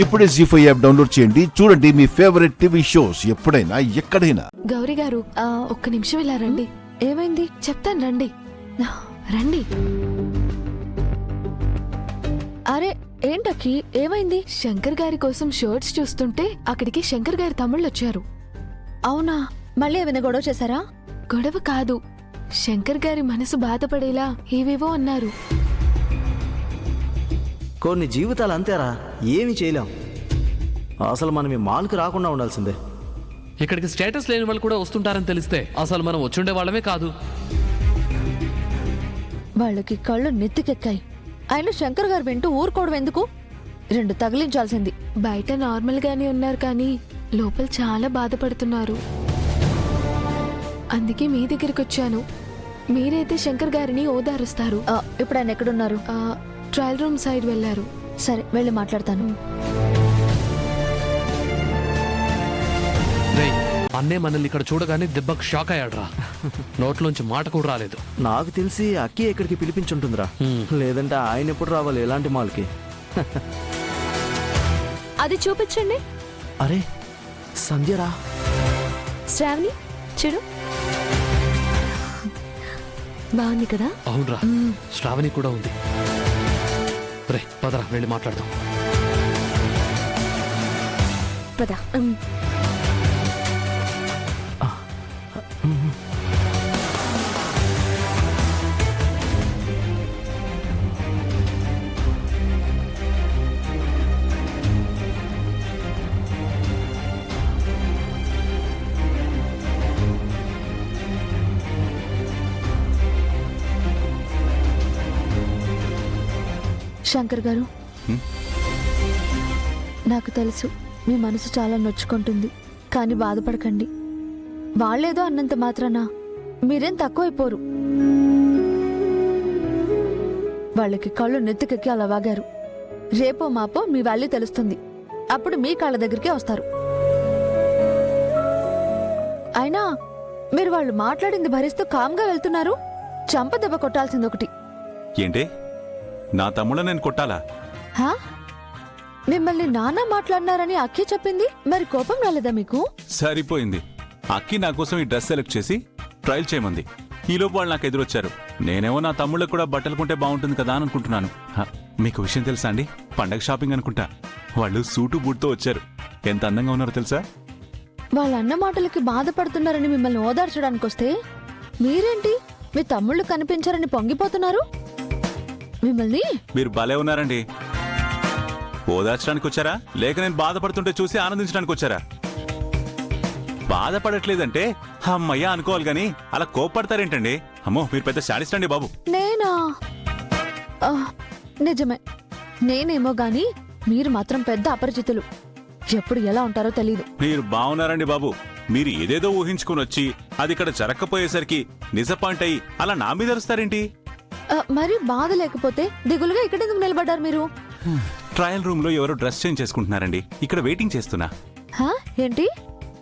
ఇప్పుడే జీ5 app download చేయండి. చూడండి మీ ఫేవరెట్ టీవీ షోస్ ఎప్పుడైనా ఎక్కడైనా. గౌరీ గారు ఒక్క నిమిషం ఇలా రండి. ఏమైంది? చెప్తాను రండి. రండి. అరే ఏంటకి ఏమైంది? శంకర్ గారి కోసం షర్ట్స్ చూస్తుంటే అక్కడికి శంకర్ గారి తమ్ముళ్ళు వచ్చారు. అవునా? మళ్ళీ ఏమైనా గొడవ చేశారా? గొడవ కాదు, శంకర్ గారి మనసు బాధపడేలా ఏవేవో అన్నారు. కొన్ని జీవితాలు అంతేరా, ఏమి చేయలేం. అసలు మనం ఈ మాల్కి రాకుండా ఉండాల్సిందే. ఇక్కడికి స్టేటస్ లేని వాళ్ళు కూడా వస్తుంటారని తెలిస్తే అసలు మనం వచ్చుండే వాళ్ళమే కాదు. వాళ్ళకి కళ్ళు నెత్తికెక్కాయి. ఆయన శంకర్ గారు వింటూ ఊరుకోవడం ఎందుకు? 2 తగిలించాల్సింది. బయట నార్మల్ గానే ఉన్నారు కానీ లోపల చాలా బాధపడుతున్నారు. అందుకే మీ దగ్గరికి వచ్చాను. మీరైతే శంకర్ గారిని ఓదారుస్తారు. ఇప్పుడు ఆయన ఎక్కడున్నారు? ట్రయల్ రూమ్ సైడ్ వెళ్ళారు. సరే వెళ్ళి మాట్లాడతాను. అన్నే మనల్ని ఇక్కడ చూడగానే దెబ్బకు షాక్ అయ్యాడ్రా. నోట్లోంచి మాట కూడా రాలేదు. నాకు తెలిసి అక్కి ఎక్కడికి పిలిపించుంటుందిరా. లేదంటే ఆయన ఎప్పుడు రావాలి ఎలాంటి మాల్కి? అది చూపించండి. అరే సంధ్యరా. శ్రావణి చూడు, బాగుంది కదా? అవునరా, శ్రావణి కూడా ఉంది. రే పదరా వెళ్ళి మాట్లాడదాం. పద. శంకర్ గారు, నాకు తెలుసు మీ మనసు చాలా నొచ్చుకుంటుంది. కానీ బాధపడకండి. వాళ్ళేదో అన్నంత మాత్రాన మీరేం తక్కువైపోరు. వాళ్ళకి కళ్ళు నెత్తికెక్కి అలా వాగారు. రేపో మాపో మీ వాల్యూ తెలుస్తుంది. అప్పుడు మీ కాళ్ళ దగ్గరికే వస్తారు. అయినా మీరు వాళ్ళు మాట్లాడింది భరిస్తూ కామ్గా వెళ్తున్నారు. చంప దెబ్బ కొట్టాల్సింది ఒకటి. ఏంటి, నా తమ్ముళ్ళ నేను కొట్టాలా? హా? మిమ్మల్ని నాన్న మాట్లాడినారని అక్కి చెప్పింది. మరి కోపం రాలేదా మీకు? సరిపోయింది. అక్కి నా కోసం ఈ డ్రెస్ సెలెక్ట్ చేసి ట్రయల్ చేయమంది. ఈలోపు వాళ్ళు నాకు ఎదురొచ్చారు. నేనేమో నా తమ్ముళ్ళకు కూడా బట్టలు కొంటే బాగుంటుంది కదా అని అనుకుంటున్నాను. మీకు విషయం తెలుసా అండి? పండగ షాపింగ్ అనుకుంటా. వాళ్ళు సూటు బూట్తో వచ్చారు. ఎంత అందంగా ఉన్నారో తెలుసా? వాళ్ళ అన్న మాటలకి బాధపడుతున్నారని మిమ్మల్ని ఓదార్చడానికి వస్తే మీరేంటి మీ తమ్ముళ్ళు కనిపించారని పొంగిపోతున్నారు? మిమ్మల్ని మీరు భలే ఉన్నారండి. ఓదార్చడానికి వచ్చారా లేక నేను బాధపడుతుంటే చూసి ఆనందించడానికి వచ్చారా? బాధపడట్లేదంటే అమ్మయ్య అనుకోవాలి గాని అలా కోప్పడతారేంటండి? అమ్మో, మీరు పెద్ద శాడిస్ట్ అండి బాబు. నేనా? నిజమే, నేనేమో గాని మీరు మాత్రం పెద్ద అపరిచితులు. ఎప్పుడు ఎలా ఉంటారో తెలీదు. మీరు బాగున్నారండి బాబు. మీరు ఏదేదో ఊహించుకుని వచ్చి అది ఇక్కడ జరగకపోయేసరికి డిసప్పాయింట్ అయ్యి అలా నా మీద అరుస్తారేంటి? మరి బాధ లేకపోతే దిగులుగా ఇక్కడెందుకు నిలబడ్డారు మీరు? ట్రయల్ రూమ్ లో ఎవరో డ్రెస్ చేంజ్ చేసుకుంటున్నారండి. ఇక్కడ వెయిటింగ్ చేస్తున్నా. ఏంటి?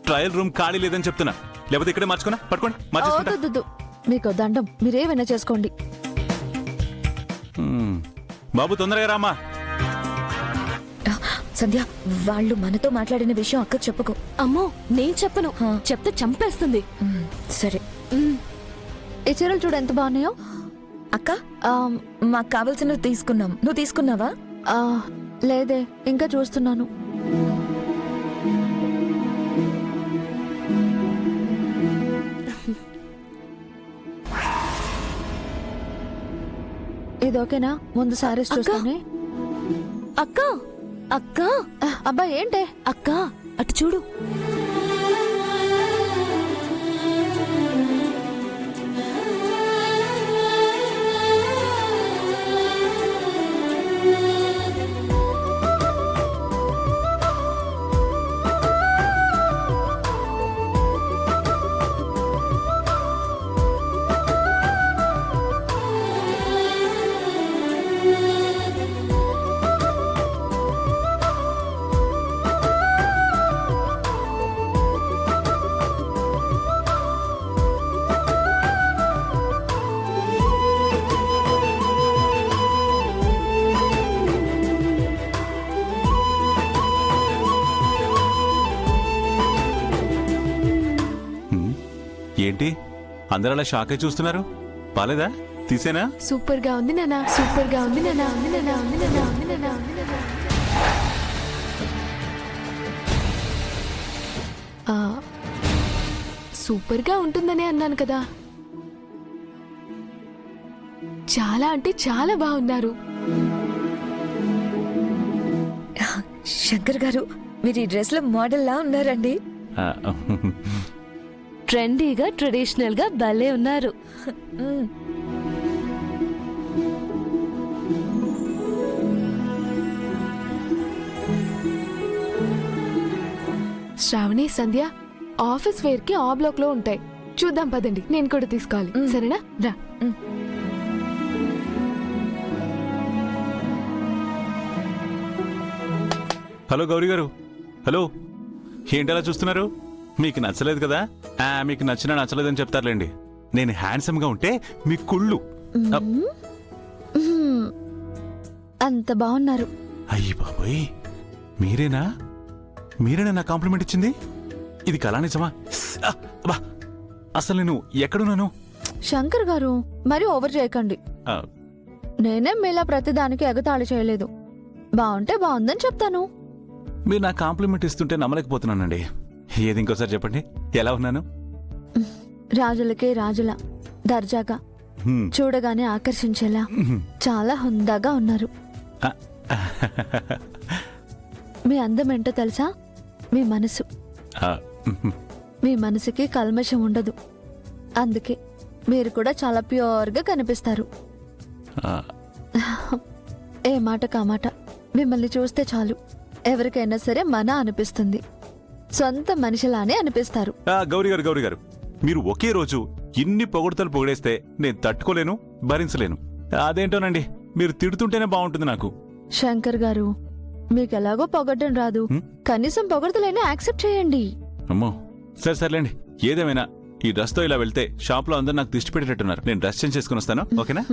ట్రయల్ రూమ్ ఖాళీ లేదని చెప్తున్నా. లేకపోతే ఇక్కడే మార్చుకున్నా. పట్టుకోండి, మార్చేసుకుంటా. మీకు దండం, మీరేమైనా చేసుకోండి. బాబు తొందరగా రామా. సంధ్య, వాళ్ళు మనతో మాట్లాడిన విషయం అక్క చెప్పుకో. అమ్మో, నేను చెప్పను. చెప్తే చంపేస్తుంది. సరే. ఈ చీరలు చూడు ఎంత బాగున్నాయో. అక్క, మాకు కావలసినవి తీసుకున్నాం. నువ్వు తీసుకున్నావా? లేదే, ఇంకా చూస్తున్నాను. ఇది ఓకేనా? ముందు సారీస్ చూస్తానే. అక్క అక్క అబ్బా ఏంటే? అక్క అటు చూడు. ఏంటి అందరూ అలా షాక్ అయి చూస్తున్నారు? బాలేదా? తీసేనా? సూపర్ గా ఉంది నానా, సూపర్ గా ఉంది నానా, ఉంది నానా, ఉంది నానా, ఉంది నానా, ఉంది నానా. సూపర్ గా ఉంటుందనే అన్నాను కదా. చాలా అంటే చాలా బాగున్నారు. శంకర్ గారు, మీరు ఈ డ్రెస్ లో మోడల్ లా ఉన్నారండి. ఆ, ట్రెండీగా ట్రెడిషనల్ గా భలే ఉన్నారు. మ్మ్. శ్రావణి, సంధ్య ఆఫీస్ వేర్ కి ఆ బ్లాక్ లో ఉంటాయి. చూద్దాం పదండి, నేను కూడా తీసుకోవాలి. సరేనా? రా. హలో గౌరీ గారు, హలో. ఏంటి అలా చూస్తున్నారు? మీకు నచ్చలేదు కదా? మీకు నచ్చినా నచ్చలేదని చెప్తారులేండి. నేను హ్యాండ్సమ్ గా ఉంటే మీ కుళ్ళు. అంత బాగున్నారు. అయ్యి బాబోయ్, మీరేనా నా కాంప్లిమెంట్ ఇచ్చింది? ఇది కళా నిజమా? అబ్బా, అసలు నేను ఎక్కడున్నాను? శంకర్ గారు, మరి ఓవర్ చేయకండి. ఆ, నేనేం మీలా ప్రతిదానికి ఎగతాళి చేయలేదు. బాగుంటే బాగుందని చెప్తాను. మీరు నా కాంప్లిమెంట్ ఇస్తుంటే నమ్మలేకపోతున్నానండి. ఏది ఇంకోసారి చెప్పండి, ఎలా ఉన్నాను? రాజులకే రాజుల దర్జాగా, హ్మ్. చూడగానే ఆకర్షించేలా హ్మ్. చాలా హుందాగా ఉన్నారు. ఆ, మీ అందం ఏంటో తెలుసా? మీ మనసు. ఆ, హ్మ్. మీ మనసుకి కల్మషం ఉండదు. అందుకే మీరు కూడా చాలా ప్యూర్గా కనిపిస్తారు. ఆ, ఏ మాట కామాట మిమ్మల్ని చూస్తే చాలు ఎవరికైనా సరే మన అనిపిస్తుంది. సొంత మనిషిలానే అనిపిస్తారు. గౌరీ గారు, మీరు ఒకే రోజు ఇన్ని పొగడ్తలు పొగిడేస్తే నేను తట్టుకోలేను, భరించలేను. అదేంటోనండి, మీరు తిడుతుంటేనే బాగుంటుంది నాకు. శంకర్ గారు, మీకెలాగో పొగడ్డం రాదు. కనీసం పొగడ్తలైనా యాక్సెప్ట్ చేయండి. అమ్మో, సర్లేండి. ఏదేమైనా ఈ డ్రెస్తో ఇలా వెళ్తే షాప్లో అందరూ నాకు దిష్టి పెట్టేటట్టున్నారు. నేను డ్రెస్ చేంజ్ చేసుకుని వస్తాను, ఓకేనా?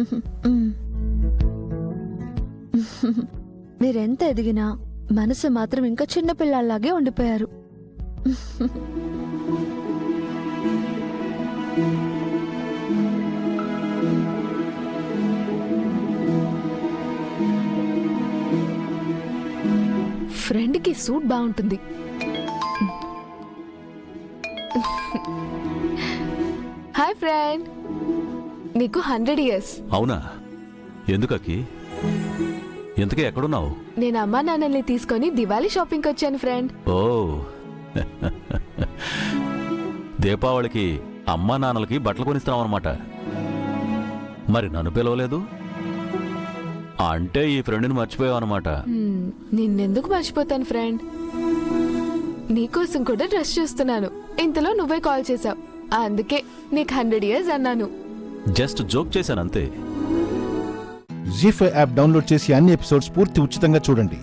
మీరెంత ఎదిగినా మనసు మాత్రం ఇంకా చిన్నపిల్లల్లాగే ఉండిపోయారు. ఫ్రెండ్ కి సూట్ బాగుంటుంది. హాయ్ ఫ్రెండ్, నీకు 100 years. అవునా? ఎందుకకి? ఎందుకే ఎక్కడున్నావు? నేను అమ్మా నాన్నల్ని తీసుకొని దివాళీ షాపింగ్కి వచ్చాను ఫ్రెండ్. ఓ దీపావళికి అమ్మా నాన్నలకి బట్టలు కొనిస్తామన్నమాట. మరి నన్ను పిలవలేదు అంటే ఈ ఫ్రెండ్ని మర్చిపోయావు అనమాట. నిన్నెందుకు మర్చిపోతాను ఫ్రెండ్, నీకోసం కూడా డ్రెస్ చూస్తున్నాను. ఇంతలో నువ్వే కాల్ చేసావు, అందుకే నీకు 100 years అన్నాను. జస్ట్ జోక్ చేశాను అంతే. జీ5 యాప్ డౌన్లోడ్ చేసి అన్ని ఎపిసోడ్స్ పూర్తి ఉచితంగా చూడండి.